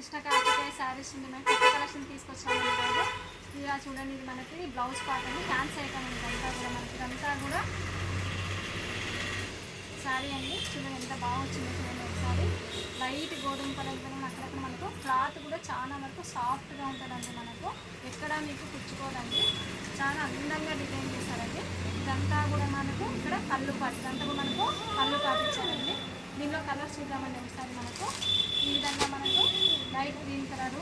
కృష్ణ కార్తికేయ శారీస్ ఉంది, మనకి కొత్త కలెక్షన్ తీసుకొచ్చాము ఈరోజు. ఇలా చూడండి, ఇది మనకి బ్లౌజ్ పార్ట్ అండి, ఫ్యాన్సీ ఐటమ్ ఇదంతా కూడా మనకి. ఇదంతా కూడా శారీ అండి, చూడండి ఎంత బాగా వచ్చిందో చూడండి ఒకసారి. లైట్ గోధుమ కలర్ కూడా అక్కడక్కడ మనకు క్లాత్ కూడా చాలా వరకు సాఫ్ట్గా ఉంటుందండి, మనకు ఎక్కడ మీకు కుచ్చుకోదండి. చాలా అందంగా డిజైన్ చేశారండి. ఇదంతా కూడా మనకు ఇక్కడ కళ్ళు పాటు, ఇదంతా కూడా మనకు కళ్ళు పాటించారండి. దీనిలో కలర్స్ చూద్దామండి ఒకసారి. మనకు ఈ విధంగా మనకు లైట్ గ్రీన్ కలరు,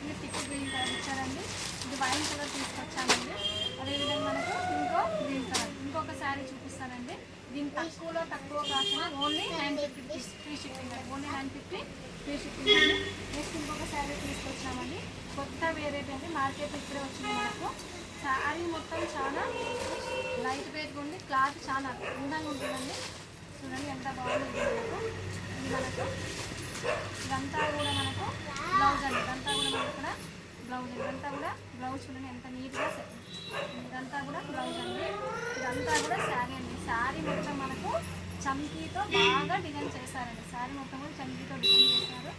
ఇది థిక్ గ్రీన్ కలర్ ఇచ్చారండి. ఇది వైన్ కలర్ తీసుకొచ్చామండి. అదేవిధంగా మనకు ఇంకో గ్రీన్ కలర్, ఇంకొక శారీ చూపిస్తానండి. దీని తక్కువలో తక్కువ కాకుండా ఓన్లీ 950 ఫ్రీ షిప్పింగ్ అండి, ఓన్లీ 950 ఫ్రీ షిప్పింగ్ అండి. నెక్స్ట్ ఇంకొక శారీ తీసుకొచ్చామండి, కొత్త వెరైటీ అండి, మార్కెట్ ఇప్పుడే వచ్చింది మనకు. శారీ మొత్తం చాలా లైట్ వెయిట్గా ఉండి క్లాత్ చాలా అందంగా ఉంటుందండి. చూడండి ఎంత బాగుంది మనకు. ఇది మనకు ఇదంతా కూడా మనకు బ్లౌజ్ అండి, ఇదంతా కూడా మనకు ఇక్కడ బ్లౌజ్, ఇదంతా కూడా బ్లౌజ్ చూడండి ఎంత నీట్గా. ఇదంతా కూడా బ్లౌజ్ అండి, ఇదంతా కూడా శారీ అండి. శారీ మొత్తం మనకు చమ్కీతో బాగా డిజైన్ చేశారండి. శారీ మొత్తం కూడా చమ్కీతో డిజైన్ చేశారు.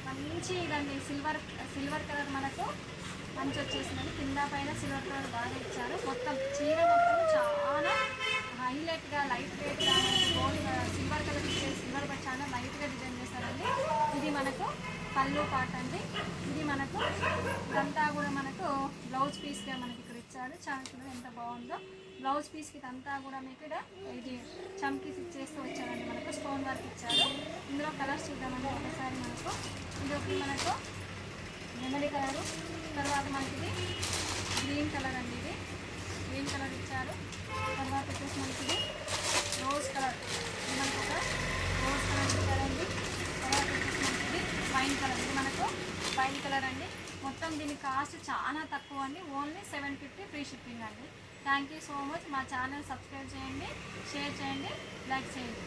మంచి ఇదండి, సిల్వర్ కలర్ మనకు మంచి వచ్చేసిందండి. కింద పైన సిల్వర్ కలర్ బాగా ఇచ్చారు. మొత్తం చీర మొత్తం చాలా హైలైట్గా లైట్ వెయిట్గా గోల్డ్ సిల్వర్ కలర్ ఇచ్చే సిల్వర్ బట్ చాలా లైట్గా డిజైన్ చేశారండి. ఇది మనకు పళ్ళు పాట అండి. ఇది మనకు ఇదంతా కూడా మనకు బ్లౌజ్ పీస్గా మనకి ఇక్కడ ఇచ్చాడు. చాలా చూడండి ఎంత బాగుందో. బ్లౌజ్ పీస్కి ఇదంతా కూడా మీకు ఇక్కడ ఇది చమ్కీస్ ఇచ్చేస్తూ వచ్చారండి. మనకు స్టోన్ వర్క్ ఇచ్చారు. ఇందులో కలర్స్ చూద్దామండి ఒకసారి. మనకు ఇది ఒకటి మనకు నెమలి కలరు, తర్వాత మనకి ఇది గ్రీన్ కలర్ అండి, ఇది గ్రీన్ కలర్ ఇచ్చారు. తర్వాత వచ్చేసి మనకి ఇది రోజ్ కలర్, ఇది మనకు ఒక రోజ్ కలర్ ఇచ్చారండి. తర్వాత వచ్చేసి మనకి ఇది వైన్ కలర్, ఇది మనకు వైన్ కలర్ అండి. మొత్తం దీని కాస్ట్ చాలా తక్కువ అండి, ఓన్లీ 750 ఫ్రీ షిప్పింగ్ అండి. Thank you so much. మా ఛానల్ సబ్స్క్రైబ్ చేయండి, షేర్ చేయండి, లైక్ చేయండి.